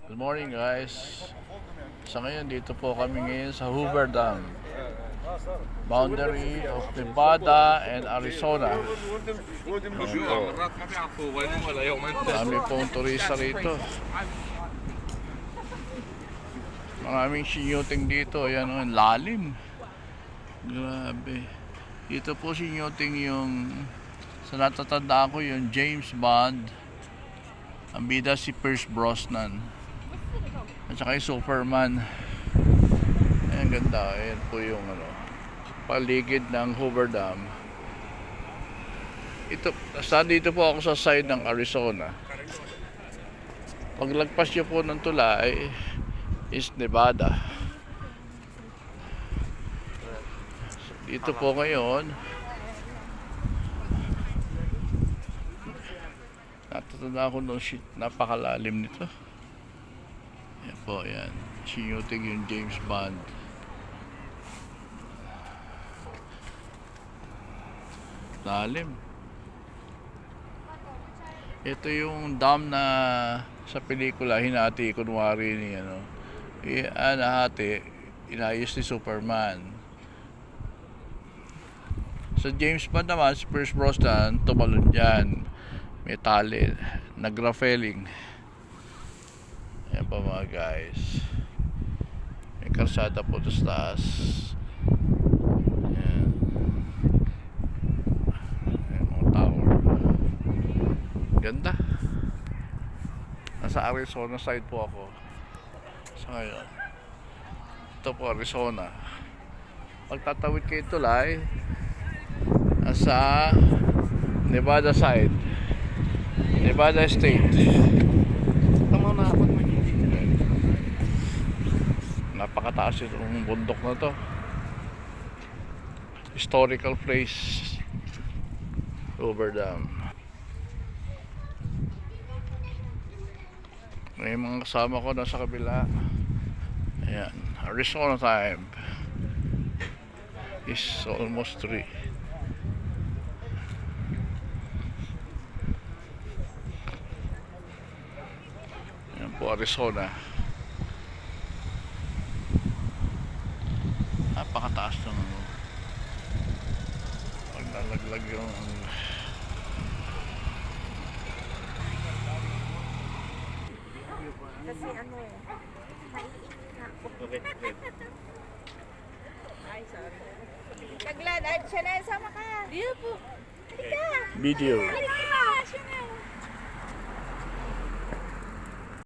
Good morning guys. Sa ngayon dito po kami ngayon sa Hoover Dam, boundary of Nevada and Arizona. Marami pong turista rito. Maraming sinyuting dito. Ayan o, lalim. Grabe. Dito po sinyuting yung, sa natatandaan ko yung James Bond. Ang bida si Pierce Brosnan. At saka yung Superman. Ayan, ganda. Ayan po yung paligid ng Hoover Dam. Ito, dito po ako sa side ng Arizona. Paglagpas nyo po ng tulay is Nevada. So, dito po ngayon natatanda ko nung napakalalim nito. Yan po, yan. Sinuting yung James Bond. Lalim. Ito yung dam na sa pelikula hinati kunwari ni nahati, inayos ni Superman. Sa James Bond naman, si Pierce Brosnan tumalon dyan. May tali, nag-rappelling. Ayan pa mga guys. May karsada po sa taas. Ayan. Ayan mga tower. Ganda. Nasa Arizona side po ako. Sa ngayon. Ito po Arizona. Pagtatawid kayo tulay, nasa Nevada side. Nevada State. Tama na abot mo. Napakataas itong bundok na to. Historical place. Hoover Dam. May mga kasama ko nasa kabila. Ayan. Arizona time. It's almost 3. Ayan po Arizona. Napakataas ng paglalaglag yung kasi naiinit na ako. Okay. Ay, sorry. Taglad, ay, Chanel, sama ka. Dito po. Halika. video. Halika. Chanel.